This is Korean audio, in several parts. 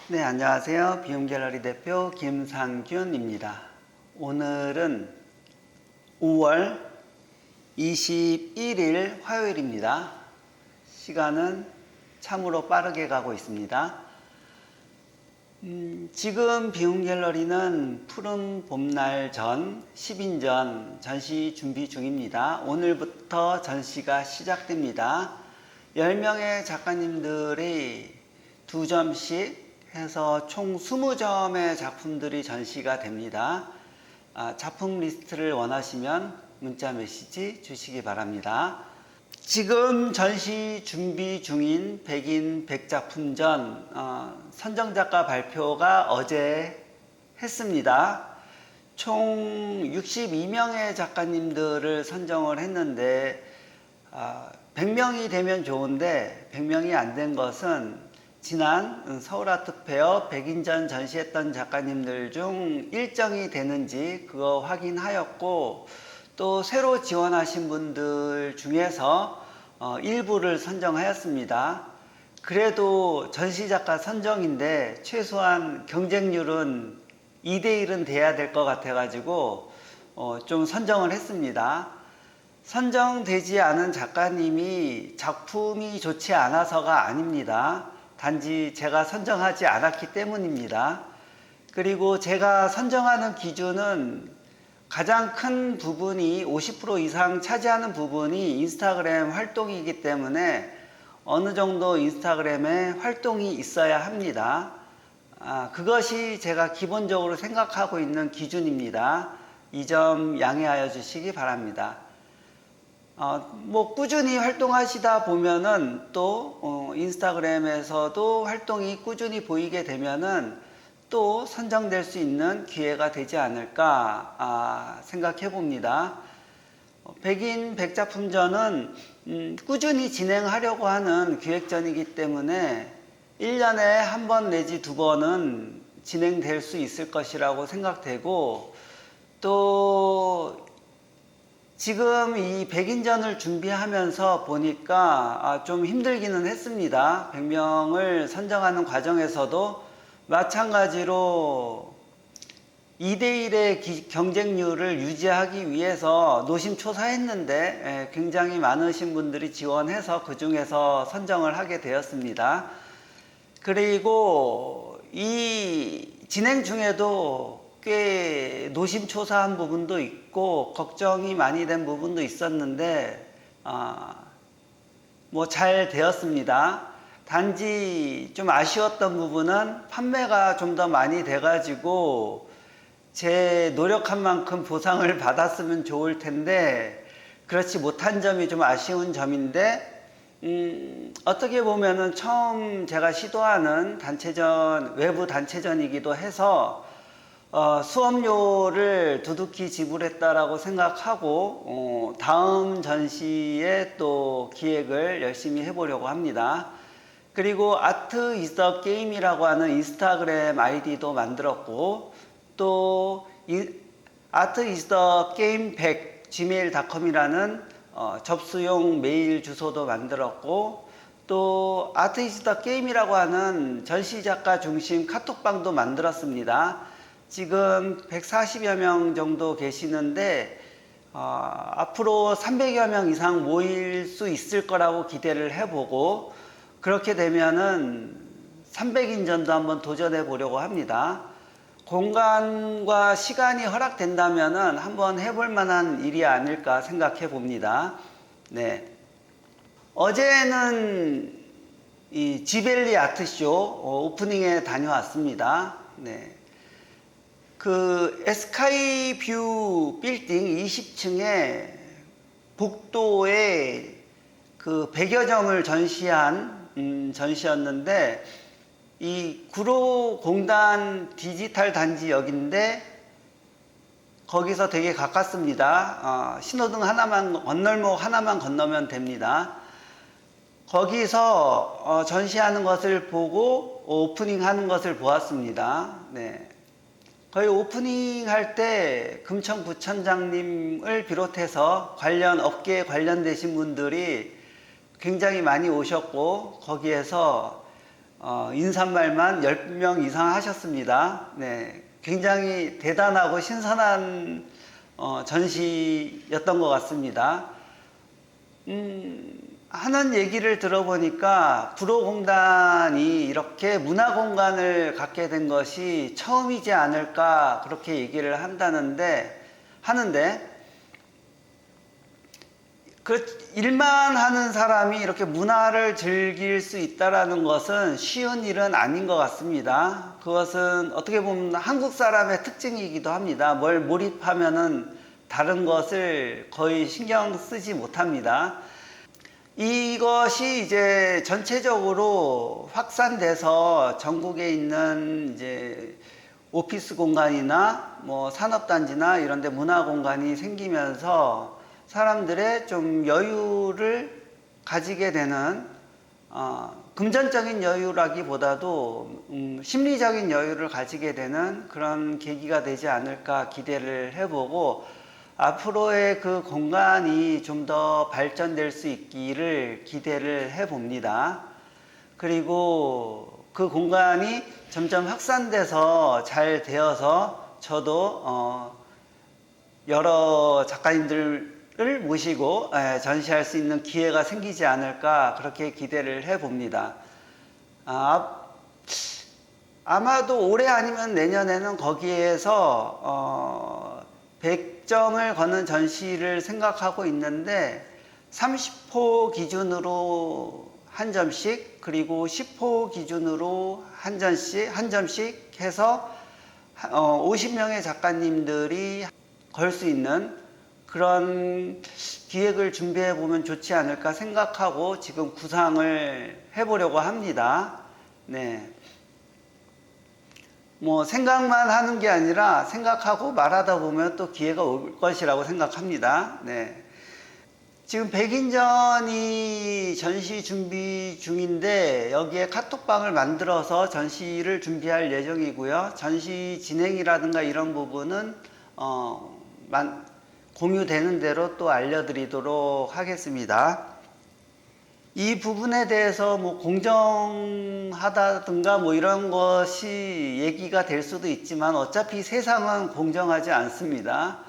네, 안녕하세요. 비움갤러리 대표 김상균입니다. 오늘은 5월 21일 화요일입니다. 시간은 참으로 빠르게 가고 있습니다. 지금 비움갤러리는 푸른 봄날 전 10인전 전시 준비 중입니다. 오늘부터 전시가 시작됩니다. 10명의 작가님들이 2점씩 해서 총 20점의 작품들이 전시가 됩니다. 작품 리스트를 원하시면 문자 메시지 주시기 바랍니다. 지금 전시 준비 중인 백인 백작품전 선정작가 발표가 어제 했습니다. 총 62명의 작가님들을 선정을 했는데 100명이 되면 좋은데 100명이 안 된 것은 지난 서울아트페어 백인전 전시했던 작가님들 중 일정이 되는지 그거 확인하였고, 또 새로 지원하신 분들 중에서 일부를 선정하였습니다. 그래도 전시작가 선정인데 최소한 경쟁률은 2대1은 돼야 될 것 같아 가지고 좀 선정을 했습니다. 선정되지 않은 작가님이 작품이 좋지 않아서가 아닙니다. 단지 제가 선정하지 않았기 때문입니다. 그리고 제가 선정하는 기준은 가장 큰 부분이 50% 이상 차지하는 부분이 인스타그램 활동이기 때문에 어느 정도 인스타그램에 활동이 있어야 합니다. 그것이 제가 기본적으로 생각하고 있는 기준입니다. 이 점 양해하여 주시기 바랍니다. 꾸준히 활동하시다 보면은 또 인스타그램에서도 활동이 꾸준히 보이게 되면은 또 선정될 수 있는 기회가 되지 않을까 생각해 봅니다. 백인 백작품전은 꾸준히 진행하려고 하는 기획전이기 때문에 1년에 한 번 내지 2번은 진행될 수 있을 것이라고 생각되고, 또 지금 이 백인전을 준비하면서 보니까 좀 힘들기는 했습니다. 100명을 선정하는 과정에서도 마찬가지로 2대1의 경쟁률을 유지하기 위해서 노심초사했는데 굉장히 많으신 분들이 지원해서 그 중에서 선정을 하게 되었습니다. 그리고 이 진행 중에도 꽤 노심초사한 부분도 있고 걱정이 많이 된 부분도 있었는데 잘 되었습니다. 단지 좀 아쉬웠던 부분은 판매가 좀 더 많이 돼가지고 제 노력한 만큼 보상을 받았으면 좋을 텐데 그렇지 못한 점이 좀 아쉬운 점인데, 어떻게 보면은 처음 제가 시도하는 단체전, 외부 단체전이기도 해서 수업료를 두둑히 지불했다라고 생각하고 다음 전시에 또 기획을 열심히 해보려고 합니다. 그리고 아트 이즈 더 게임이라고 하는 인스타그램 아이디도 만들었고, 또 아트 이즈 더 게임 100 gmail.com이라는 접수용 메일 주소도 만들었고, 또 아트 이즈 더 게임이라고 하는 전시작가 중심 카톡방도 만들었습니다. 지금 140여 명 정도 계시는데 앞으로 300여 명 이상 모일 수 있을 거라고 기대를 해보고, 그렇게 되면은 300인전도 한번 도전해 보려고 합니다. 공간과 시간이 허락된다면은 한번 해볼 만한 일이 아닐까 생각해 봅니다. 네. 어제는 이 지벨리 아트쇼 오프닝에 다녀왔습니다. 네. 그 스카이뷰 빌딩 20층에 복도에 그 100여 점을 전시한 전시였는데, 이 구로공단 디지털 단지역인데 거기서 되게 가깝습니다. 신호등 하나만, 건널목 하나만 건너면 됩니다. 거기서 전시하는 것을 보고 오프닝 하는 것을 보았습니다. 네. 거의 오프닝 할 때 금천구청장님을 비롯해서 관련 업계에 관련되신 분들이 굉장히 많이 오셨고, 거기에서 인사말만 10명 이상 하셨습니다. 네, 굉장히 대단하고 신선한 전시였던 것 같습니다. 하는 얘기를 들어보니까 구로공단이 이렇게 문화공간을 갖게 된 것이 처음이지 않을까 그렇게 얘기를 하는데 일만 하는 사람이 이렇게 문화를 즐길 수 있다라는 것은 쉬운 일은 아닌 것 같습니다. 그것은 어떻게 보면 한국 사람의 특징이기도 합니다. 뭘 몰입하면은 다른 것을 거의 신경 쓰지 못합니다. 이것이 이제 전체적으로 확산돼서 전국에 있는 이제 오피스 공간이나 뭐 산업단지나 이런 데 문화 공간이 생기면서 사람들의 좀 여유를 가지게 되는 금전적인 여유라기보다도 심리적인 여유를 가지게 되는 그런 계기가 되지 않을까 기대를 해보고 앞으로의 그 공간이 좀 더 발전될 수 있기를 기대를 해봅니다. 그리고 그 공간이 점점 확산돼서 잘 되어서 저도 여러 작가님들을 모시고 전시할 수 있는 기회가 생기지 않을까 그렇게 기대를 해봅니다. 아마도 올해 아니면 내년에는 거기에서 100점을 거는 전시를 생각하고 있는데 30호 기준으로 한 점씩 그리고 10호 기준으로 한 점씩 해서 50명의 작가님들이 걸 수 있는 그런 기획을 준비해 보면 좋지 않을까 생각하고 지금 구상을 해보려고 합니다. 네. 뭐 생각만 하는 게 아니라 생각하고 말하다 보면 또 기회가 올 것이라고 생각합니다. 네. 지금 백인전이 전시 준비 중인데 여기에 카톡방을 만들어서 전시를 준비할 예정이고요. 전시 진행이라든가 이런 부분은 공유되는 대로 또 알려드리도록 하겠습니다. 이 부분에 대해서 뭐 공정하다든가 뭐 이런 것이 얘기가 될 수도 있지만 어차피 세상은 공정하지 않습니다.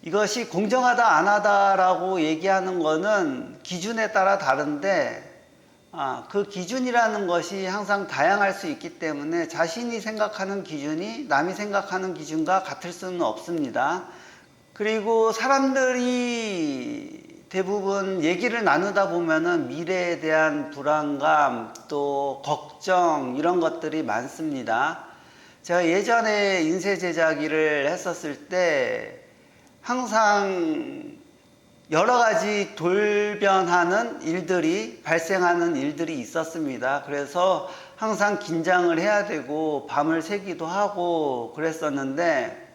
이것이 공정하다 안 하다라고 얘기하는 거는 기준에 따라 다른데 그 기준이라는 것이 항상 다양할 수 있기 때문에 자신이 생각하는 기준이 남이 생각하는 기준과 같을 수는 없습니다. 그리고 사람들이 대부분 얘기를 나누다 보면은 미래에 대한 불안감 또 걱정 이런 것들이 많습니다. 제가 예전에 인쇄 제작 일을 했었을 때 항상 여러 가지 돌변하는 일들이 발생하는 일들이 있었습니다. 그래서 항상 긴장을 해야 되고 밤을 새기도 하고 그랬었는데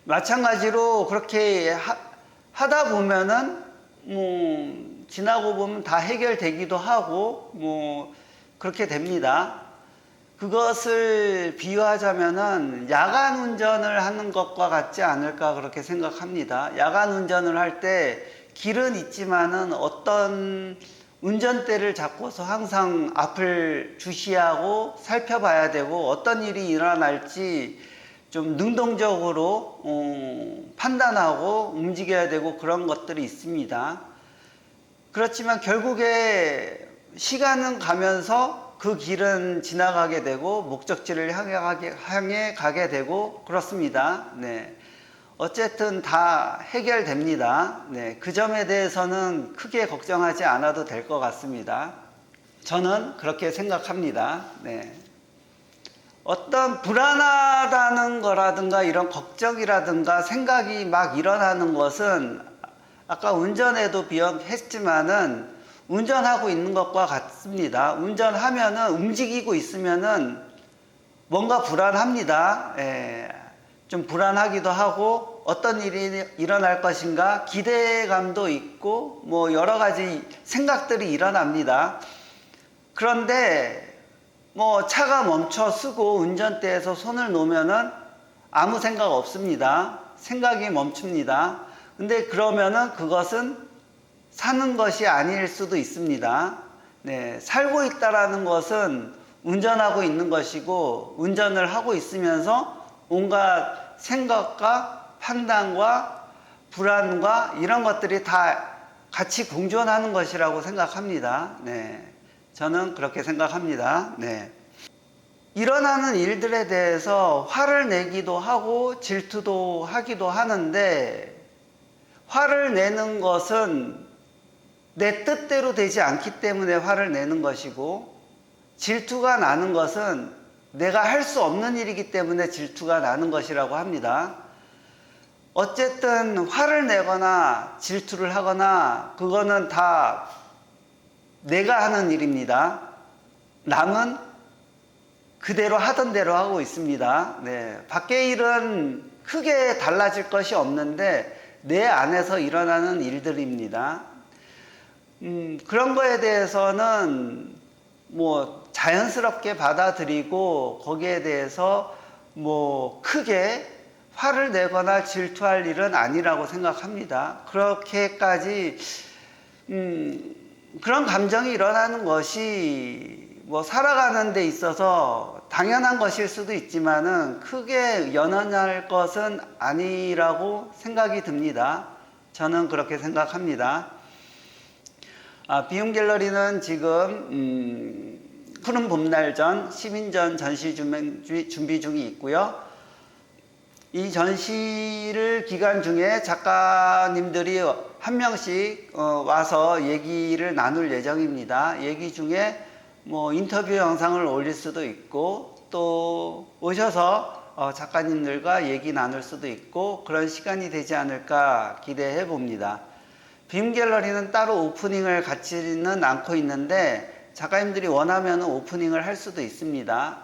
마찬가지로 그렇게 하다 보면은 지나고 보면 다 해결되기도 하고 그렇게 됩니다. 그것을 비유하자면은 야간 운전을 하는 것과 같지 않을까 그렇게 생각합니다. 야간 운전을 할 때 길은 있지만은 어떤 운전대를 잡고서 항상 앞을 주시하고 살펴봐야 되고 어떤 일이 일어날지 좀 능동적으로 판단하고 움직여야 되고 그런 것들이 있습니다. 그렇지만 결국에 시간은 가면서 그 길은 지나가게 되고 목적지를 향해 가게 되고 그렇습니다. 네. 어쨌든 다 해결됩니다. 네. 그 점에 대해서는 크게 걱정하지 않아도 될 것 같습니다. 저는 그렇게 생각합니다. 네. 어떤 불안하다는 거라든가 이런 걱정이라든가 생각이 막 일어나는 것은 아까 운전에도 비슷했지만은 운전하고 있는 것과 같습니다. 운전하면은 움직이고 있으면은 뭔가 불안합니다. 좀 불안하기도 하고 어떤 일이 일어날 것인가 기대감도 있고 뭐 여러 가지 생각들이 일어납니다. 그런데 뭐 차가 멈춰 쓰고 운전대에서 손을 놓으면은 아무 생각 없습니다. 생각이 멈춥니다. 근데 그러면은 그것은 사는 것이 아닐 수도 있습니다. 네, 살고 있다라는 것은 운전하고 있는 것이고, 운전을 하고 있으면서 온갖 생각과 판단과 불안과 이런 것들이 다 같이 공존하는 것이라고 생각합니다. 네, 저는 그렇게 생각합니다. 네. 일어나는 일들에 대해서 화를 내기도 하고 질투도 하기도 하는데, 화를 내는 것은 내 뜻대로 되지 않기 때문에 화를 내는 것이고, 질투가 나는 것은 내가 할 수 없는 일이기 때문에 질투가 나는 것이라고 합니다. 어쨌든 화를 내거나 질투를 하거나 그거는 다 내가 하는 일입니다. 남은 그대로 하던 대로 하고 있습니다. 네, 밖의 일은 크게 달라질 것이 없는데 내 안에서 일어나는 일들입니다. 그런 거에 대해서는 뭐 자연스럽게 받아들이고 거기에 대해서 뭐 크게 화를 내거나 질투할 일은 아니라고 생각합니다. 그렇게까지 그런 감정이 일어나는 것이 뭐 살아가는 데 있어서 당연한 것일 수도 있지만은 크게 연연할 것은 아니라고 생각이 듭니다. 저는 그렇게 생각합니다. 비움갤러리는 지금 푸른 봄날 전 시민전 전시 준비 중이 있고요. 이 전시를 기간 중에 작가님들이 한 명씩 와서 얘기를 나눌 예정입니다. 얘기 중에 뭐 인터뷰 영상을 올릴 수도 있고 또 오셔서 작가님들과 얘기 나눌 수도 있고 그런 시간이 되지 않을까 기대해 봅니다. 비움갤러리는 따로 오프닝을 갖지는 않고 있는데 작가님들이 원하면 오프닝을 할 수도 있습니다.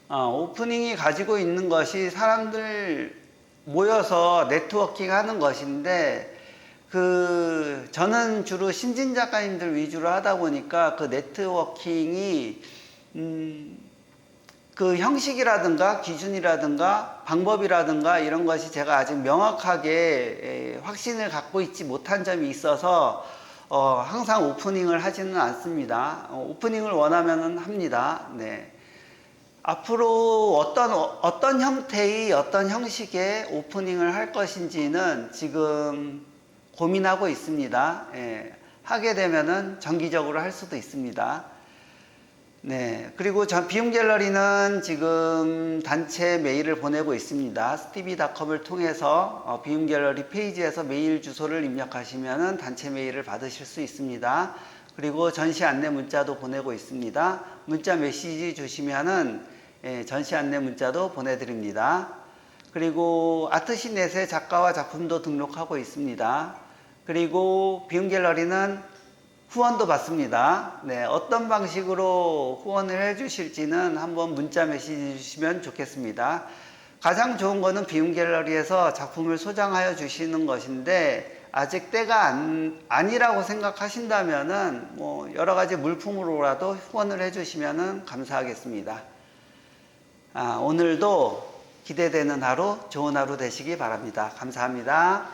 오프닝이 가지고 있는 것이 사람들 모여서 네트워킹 하는 것인데 저는 주로 신진 작가님들 위주로 하다 보니까 그 네트워킹이 그 형식이라든가 기준이라든가 방법이라든가 이런 것이 제가 아직 명확하게 확신을 갖고 있지 못한 점이 있어서 항상 오프닝을 하지는 않습니다. 오프닝을 원하면 합니다. 네. 앞으로 어떤 형태의 어떤 형식의 오프닝을 할 것인지는 지금 고민하고 있습니다. 예, 하게 되면은 정기적으로 할 수도 있습니다. 네, 그리고 비움갤러리는 지금 단체 메일을 보내고 있습니다. stevie.com을 통해서 비움갤러리 페이지에서 메일 주소를 입력하시면 단체 메일을 받으실 수 있습니다. 그리고 전시 안내 문자도 보내고 있습니다. 문자 메시지 주시면은 전시 안내 문자도 보내드립니다. 그리고 아트시넷에 작가와 작품도 등록하고 있습니다. 그리고 비움갤러리는 후원도 받습니다. 네, 어떤 방식으로 후원을 해주실지는 한번 문자 메시지 주시면 좋겠습니다. 가장 좋은 거는 비움갤러리에서 작품을 소장하여 주시는 것인데 아직 때가 아니라고 생각하신다면은 뭐 여러 가지 물품으로라도 후원을 해주시면 감사하겠습니다. 오늘도 기대되는 하루, 좋은 하루 되시기 바랍니다. 감사합니다.